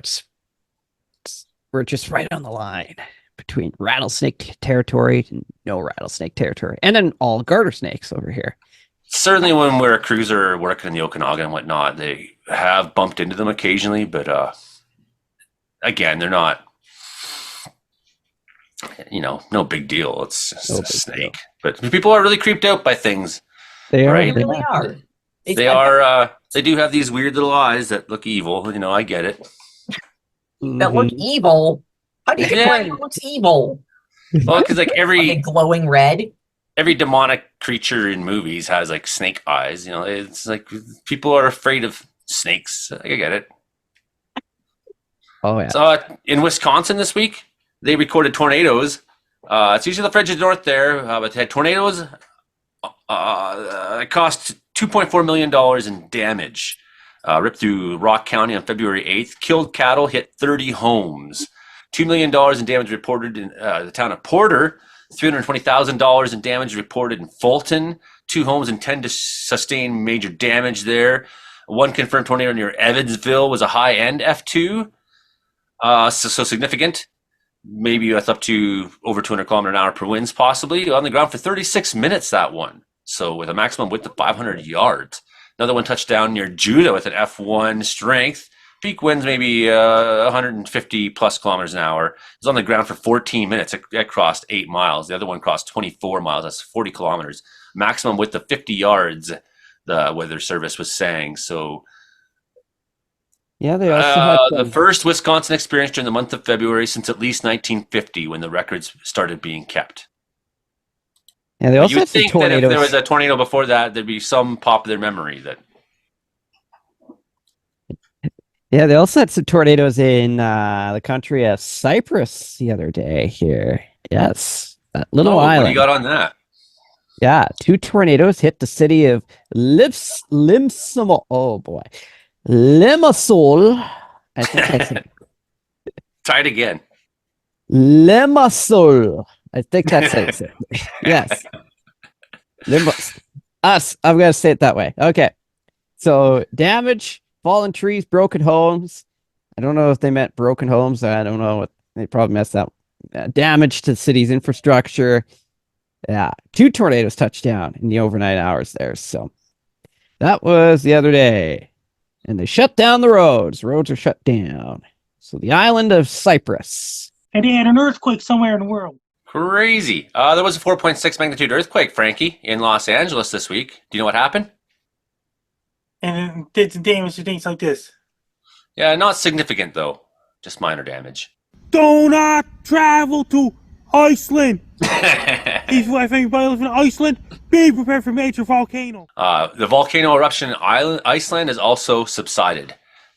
we're just right on the line between rattlesnake territory and no rattlesnake territory, and then all garter snakes over here. Certainly, when we're a cruiser working in the Okanagan and whatnot, they have bumped into them occasionally, but again, they're not. No big deal. It's just a snake. But people are really creeped out by things. They are. Right? They really are. They are. They do have these weird little eyes that look evil. I get it. That look evil. How do you define what looks evil? Well, because like every glowing red. Every demonic creature in movies has like snake eyes. It's like people are afraid of snakes. I get it. Oh yeah. So in Wisconsin this week, they recorded tornadoes. It's usually the frigid north there, but they had tornadoes. It cost $2.4 million in damage. Ripped through Rock County on February 8th. Killed cattle, hit 30 homes. $2 million in damage reported in the town of Porter. $320,000 in damage reported in Fulton. 2 homes intend to sustain major damage there. One confirmed tornado near Evansville was a high-end F2. So significant. Maybe that's up to over 200 kilometer an hour per winds, possibly. On the ground for 36 minutes, that one. So with a maximum width of 500 yards. Another one touched down near Judah with an F1 strength. peak winds maybe 150 plus kilometers an hour. It was on the ground for 14 minutes. It crossed 8 miles. The other one crossed 24 miles. That's 40 kilometers. Maximum width of 50 yards, the weather service was saying. So Yeah, they also had the first Wisconsin experience during the month of February since at least 1950 when the records started being kept. Yeah, they also You would had some think that if tornadoes. there was a tornado before that, there'd be some popular memory that. Yeah, they also had some tornadoes in the country of Cyprus the other day here. Yes, that little What do island. you got on that? Yeah, 2 tornadoes hit the city of Limassol. Oh boy, Limassol. I think I said Try it again. Limassol. I think that's how you say it. Yes, Limassol. I'm gonna say it that way. Okay, so damage, fallen trees, broken homes. I don't know if they meant broken homes. I don't know what they probably messed up. Damage to the city's infrastructure. Yeah, 2 tornadoes touched down in the overnight hours there. So that was the other day. And they shut down the roads. Roads are shut down. So the island of Cyprus. And they had an earthquake somewhere in the world. Crazy. There was a 4.6 magnitude earthquake, Frankie, in Los Angeles this week. Do you know what happened? And it did some damage to things like this. Yeah, not significant though. Just minor damage. Do not travel to Iceland. If anybody lives in Iceland, be prepared for major volcano. The volcano eruption in Iceland has also subsided.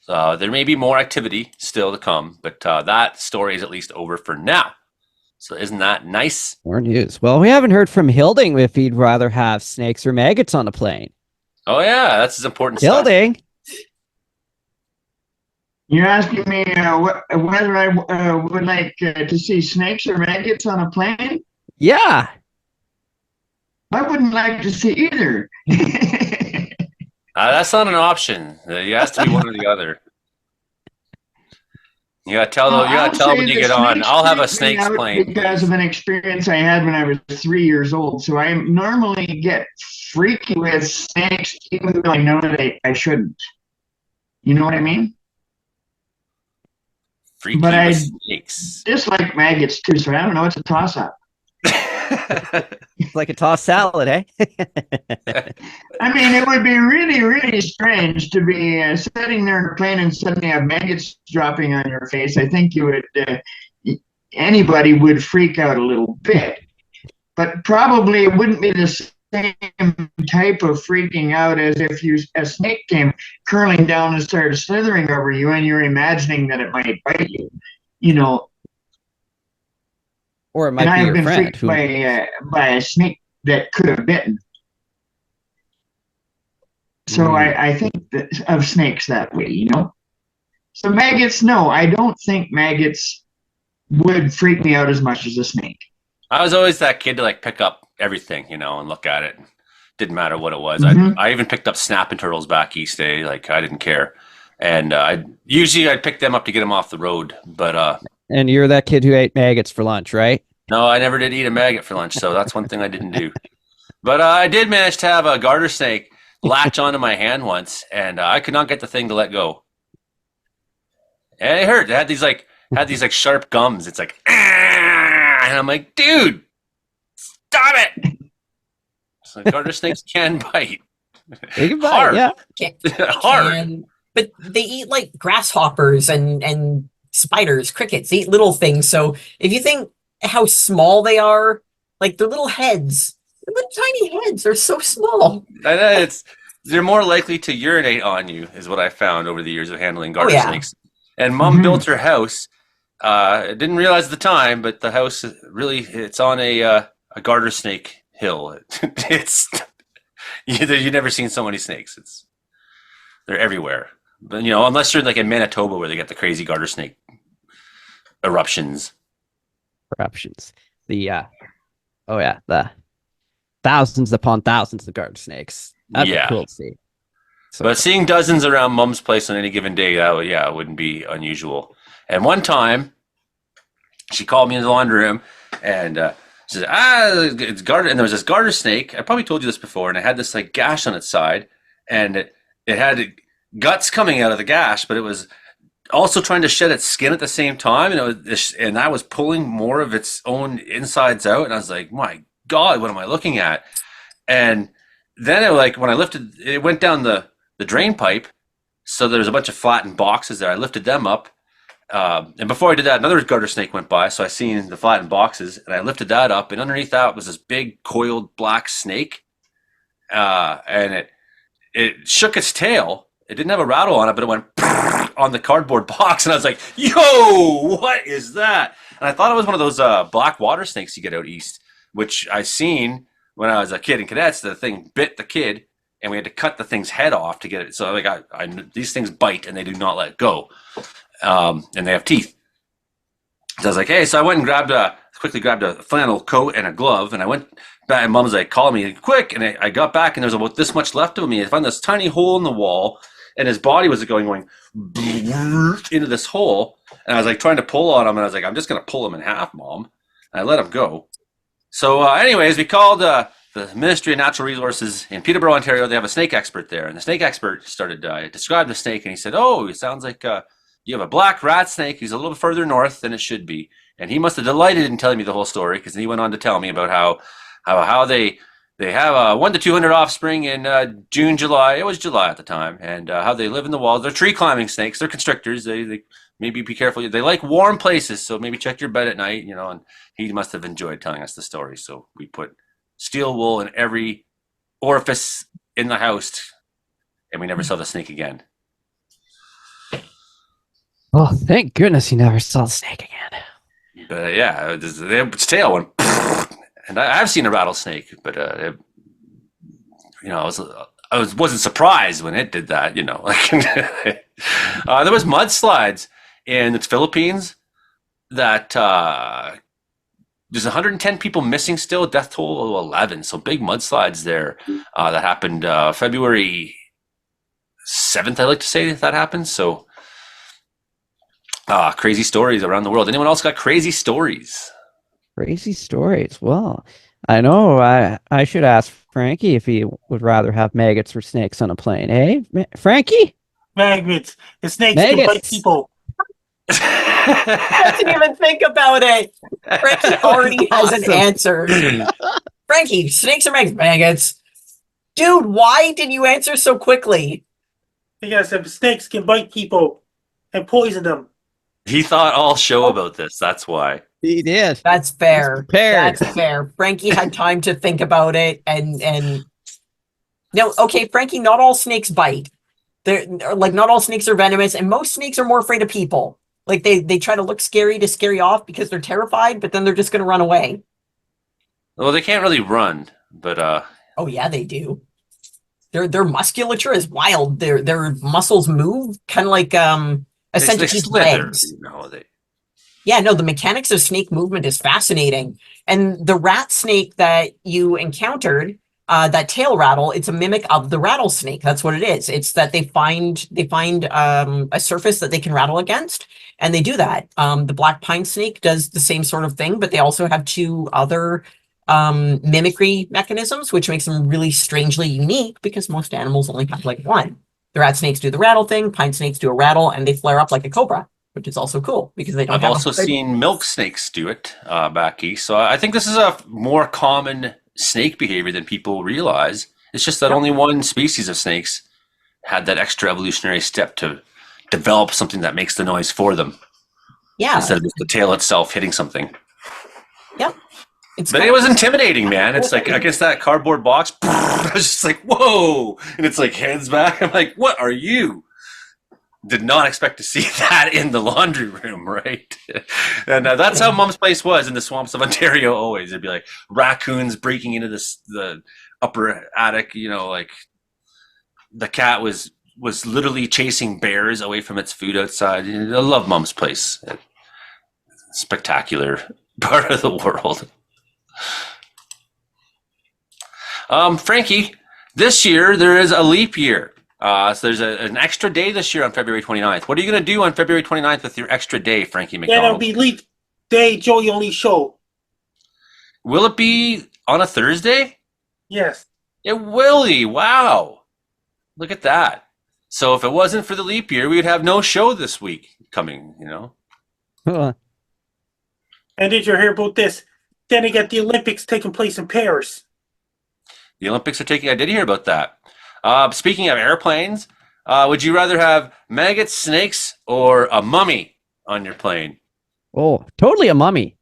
There may be more activity still to come, but that story is at least over for now. So isn't that nice? More news. Well, we haven't heard from Hilding if he'd rather have snakes or maggots on the plane. Oh yeah, that's as important stuff. Hilding. You're asking me whether I would like to see snakes or maggots on a plane? Yeah. I wouldn't like to see either. That's not an option. It has to be one or the other. You gotta tell them. You gotta tell them when you get on. I'll have a snake's plane because of an experience I had when I was 3 years old. So I normally get freaky with snakes, even though I know that I shouldn't. You know what I mean? Freaky but I snakes. dislike maggots too, so I don't know. It's a toss-up. It's like a tossed salad, eh? I mean, it would be really, really strange to be sitting there in a plane and suddenly have maggots dropping on your face. I think you would, anybody would freak out a little bit. But probably it wouldn't be the same type of freaking out as if a snake came curling down and started slithering over you and you're imagining that it might bite you. You know, or it might and be I have your been friend freaked by a snake that could have bitten. So I think of snakes that way, you know. So maggots, no, I don't think maggots would freak me out as much as a snake. I was always that kid to like pick up everything, you know, and look at it. Didn't matter what it was. Mm-hmm. I even picked up snapping turtles back east day. Like I didn't care, and I'd pick them up to get them off the road. But and you're that kid who ate maggots for lunch, right? No, I never did eat a maggot for lunch, so that's one thing I didn't do. But I did manage to have a garter snake latch onto my hand once, and I could not get the thing to let go. And it hurt. It had these like sharp gums. It's like, and I'm like, dude, stop it. So garter snakes can bite. They can bite, hard. yeah. Hard. But they eat like grasshoppers and spiders, crickets, they eat little things. So if you think how small they are, like their little heads, they're little tiny heads, they're so small. They're more likely to urinate on you, is what I found over the years of handling garter snakes. And Mom built her house. Didn't realize at the time, but the house it's on a garter snake hill. It's you've never seen so many snakes. They're everywhere. But you know, unless you're like in Manitoba where they get the crazy garter snake eruptions. The thousands upon thousands of garter snakes. That'd be cool to see. So, but seeing dozens around Mom's place on any given day, it wouldn't be unusual. And one time, she called me in the laundry room and she said, it's garter. And there was this garter snake. I probably told you this before. And it had this like gash on its side. And it had guts coming out of the gash, but it was also trying to shed its skin at the same time, and I was pulling more of its own insides out, and I was like, my God, what am I looking at? And then when I lifted, it went down the drain pipe, so there was a bunch of flattened boxes there. I lifted them up, and before I did that, another garter snake went by, so I seen the flattened boxes, and I lifted that up, and underneath that was this big coiled black snake, and it shook its tail. It didn't have a rattle on it, but it went on the cardboard box, and I was like, "Yo, what is that?" And I thought it was one of those black water snakes you get out east, which I seen when I was a kid in cadets. The thing bit the kid, and we had to cut the thing's head off to get it. So these things bite, and they do not let go, and they have teeth. So I was like, "Hey," so I went and quickly grabbed a flannel coat and a glove, and I went back, and Mom was like, "Call me quick," and I got back, and there was about this much left of me. I found this tiny hole in the wall, and his body was going into this hole, and I was like trying to pull on him, and I was like, "I'm just gonna pull him in half, Mom," and I let him go. So anyways, we called the Ministry of Natural Resources in Peterborough, Ontario. They have a snake expert there, and the snake expert started described the snake, and he said, "Oh, it sounds like you have a black rat snake. He's a little further north than it should be." And he must have delighted in telling me the whole story, because he went on to tell me about how they have 1 to 200 offspring in June, July. It was July at the time, and how they live in the walls. They're tree climbing snakes. They're constrictors. They maybe be careful. They like warm places, so maybe check your bed at night. And he must have enjoyed telling us the story. So we put steel wool in every orifice in the house, and we never saw the snake again. Oh, thank goodness you never saw the snake again. But yeah, its tail went, and I've seen a rattlesnake, but I wasn't surprised when it did that. There was mudslides in the Philippines that there's 110 people missing still, death toll of 11. So big mudslides there that happened February 7th. I like to say that happened. So. Crazy stories around the world. Anyone else got crazy stories? Crazy stories. Well, I know I should ask Frankie if he would rather have maggots or snakes on a plane. Hey, Frankie? Maggots. The snakes can bite people. I didn't even think about it. Frankie already has an answer. Frankie, snakes or maggots? Dude, why did you answer so quickly? Because the snakes can bite people and poison them. He thought all show about this. That's why. He did. That's fair. That's fair. Frankie had time to think about it, and no, okay, Frankie. Not all snakes bite. They're not all snakes are venomous, and most snakes are more afraid of people. Like they try to look scary to scare you off because they're terrified, but then they're just going to run away. Well, they can't really run, but oh yeah, they do. Their musculature is wild. Their muscles move kind of like a centipede's legs. Yeah, no, the mechanics of snake movement is fascinating. And the rat snake that you encountered, that tail rattle, it's a mimic of the rattlesnake. That's what it is. It's that they find a surface that they can rattle against, and they do that. The black pine snake does the same sort of thing, but they also have two other mimicry mechanisms, which makes them really strangely unique because most animals only have like one. The rat snakes do the rattle thing, pine snakes do a rattle, and they flare up like a cobra, which is also cool because they don't. I've also seen milk snakes do it back east. So I think this is a more common snake behavior than people realize. It's just that only one species of snakes had that extra evolutionary step to develop something that makes the noise for them. Yeah. Instead of just the tail itself hitting something. Yep. But it was intimidating, man. It's like against that cardboard box. I was just like, whoa. And it's like heads back. I'm like, what are you? Did not expect to see that in the laundry room, right? And that's how Mom's place was in the swamps of Ontario always. It'd be like raccoons breaking into the upper attic, like the cat was literally chasing bears away from its food outside. I love Mom's place. Spectacular part of the world. Frankie, this year there is a leap year. So there's an extra day this year on February 29th. What are you going to do on February 29th with your extra day, Frankie McDonald? That'll be leap day, Joey Only show. Will it be on a Thursday? Yes. It will be. Wow. Look at that. So if it wasn't for the leap year, we would have no show this week coming, And did you hear about this? Then you got the Olympics taking place in Paris. The Olympics are taking, I did hear about that. Speaking of airplanes, would you rather have maggots, snakes, or a mummy on your plane? Oh, totally a mummy.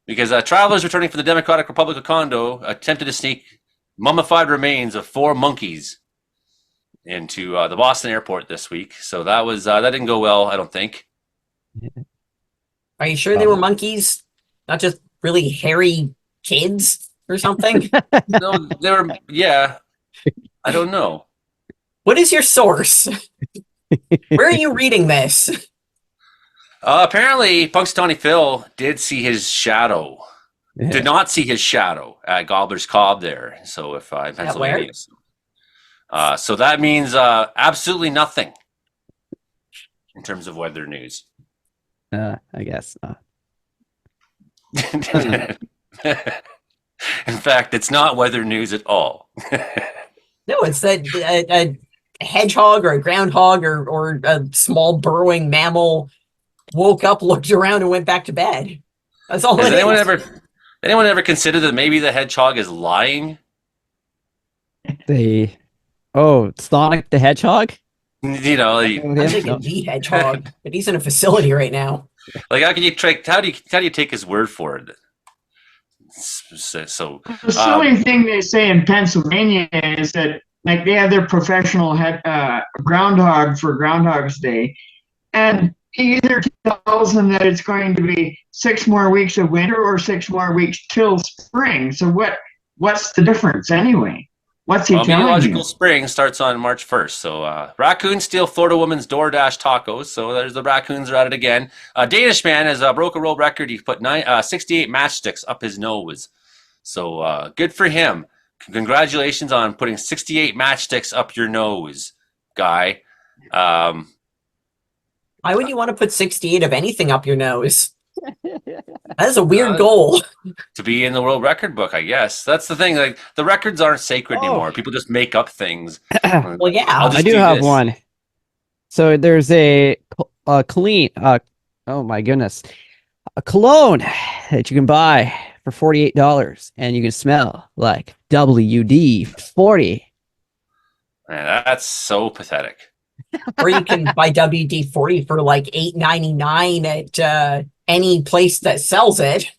Because travelers returning from the Democratic Republic of Congo attempted to sneak mummified remains of 4 monkeys into the Boston airport this week. So that didn't go well, I don't think. Are you sure they were monkeys? Not just really hairy kids or something? No, they were, yeah. I don't know. What is your source? Where are you reading this? Apparently, Punxsutawney Phil did see his shadow. Yeah. Did not see his shadow at Gobbler's Cobb there. So if in Pennsylvania. So that means absolutely nothing in terms of weather news. I guess not. In fact, it's not weather news at all. No, it's that a hedgehog or a groundhog or a small burrowing mammal woke up, looked around, and went back to bed. That's all. Has anyone ever considered that maybe the hedgehog is lying? Sonic the Hedgehog? I'm thinking the hedgehog, but he's in a facility right now. Like, how do you take his word for it? So the silly thing they say in Pennsylvania is that, like, they have their professional groundhog for Groundhog's Day, and he either tells them that it's going to be 6 more weeks of winter or 6 more weeks till spring. So what's the difference anyway? What's he telling you? Meteorological spring starts on March 1st. So raccoons steal Florida woman's DoorDash tacos. So there's the raccoons are at it again. A Danish man has broke a world record. He put 68 matchsticks up his nose. So good for him. Congratulations on putting 68 matchsticks up your nose, guy. Why would you want to put 68 of anything up your nose? That is a weird goal. To be in the world record book, I guess. That's the thing. Like, the records aren't sacred anymore. People just make up things. Well, yeah. I do have one. So there's a clean. Oh my goodness, a cologne that you can buy for $48, and you can smell like WD-40. Man, that's so pathetic. Or you can buy WD-40 for like $8.99 at any place that sells it.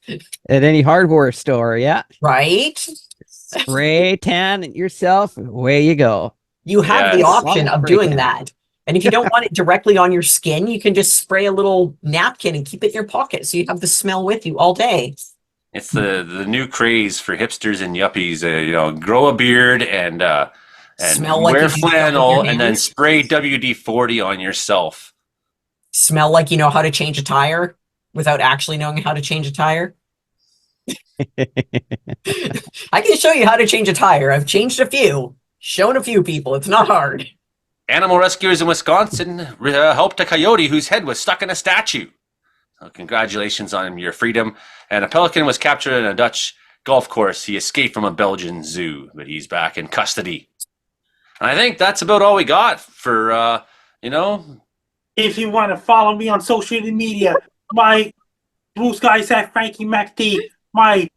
At any hardware store, yeah. Right? Spray tan it yourself, away you go. You have the option of doing that. And if you don't want it directly on your skin, you can just spray a little napkin and keep it in your pocket so you have the smell with you all day. It's the new craze for hipsters and yuppies. Grow a beard and smell like wear flannel and then spray WD-40 on yourself. Smell like you know how to change a tire without actually knowing how to change a tire. I can show you how to change a tire. I've changed a few, shown a few people. It's not hard. Animal rescuers in Wisconsin helped a coyote whose head was stuck in a statue. So congratulations on your freedom. And a pelican was captured in a Dutch golf course. He escaped from a Belgian zoo, but he's back in custody. And I think that's about all we got for, If you want to follow me on social media, my Blue Sky's at Frankie MacD. My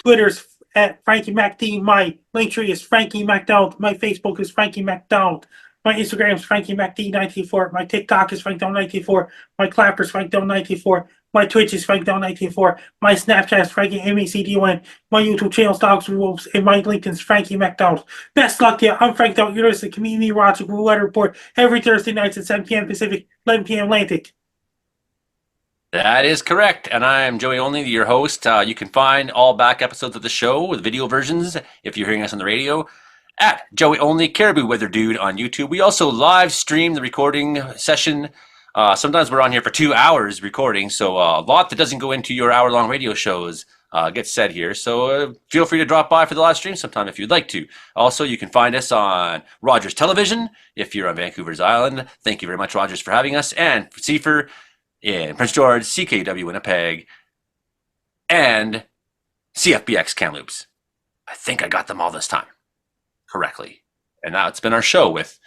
Twitter's at Frankie MacD. My Linktree is Frankie MacDonald. My Facebook is Frankie MacDonald. My Instagram is Frankie MacD94. My TikTok is FrankDonald94. My Clapper is FrankDonald94. My Twitch is FrankDonald94. My Snapchat is Frankie MacDon. My YouTube channel is Dogs and Wolves. And my LinkedIn is Frankie MacDonald. Best luck to you. I'm Frank Donald. You're listening to Community Meteorological Weather Report every Thursday nights at 7 p.m. Pacific, 11 p.m. Atlantic. That is correct. And I am Joey Only, your host. You can find all back episodes of the show with video versions if you're hearing us on the radio at Joey Only Caribou Weather Dude on YouTube. We also live stream the recording session. Sometimes we're on here for 2 hours recording, so a lot that doesn't go into your hour-long radio shows gets said here. So feel free to drop by for the live stream sometime if you'd like to. Also, you can find us on Rogers Television if you're on Vancouver's Island. Thank you very much, Rogers, for having us. And for CFR in Prince George, CKW Winnipeg, and CFBX Kamloops. I think I got them all this time correctly. And now it's been our show with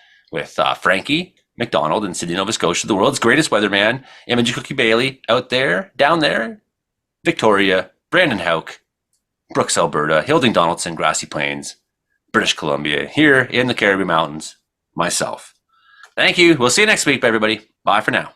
Frankie, McDonald in Sydney, Nova Scotia, the world's greatest weatherman, Imogen Cookie Bailey out there, down there, Victoria, Brandon Hauk, Brooks, Alberta, Hilding Donaldson, Grassy Plains, British Columbia, here in the Caribbean Mountains, myself. Thank you. We'll see you next week, everybody. Bye for now.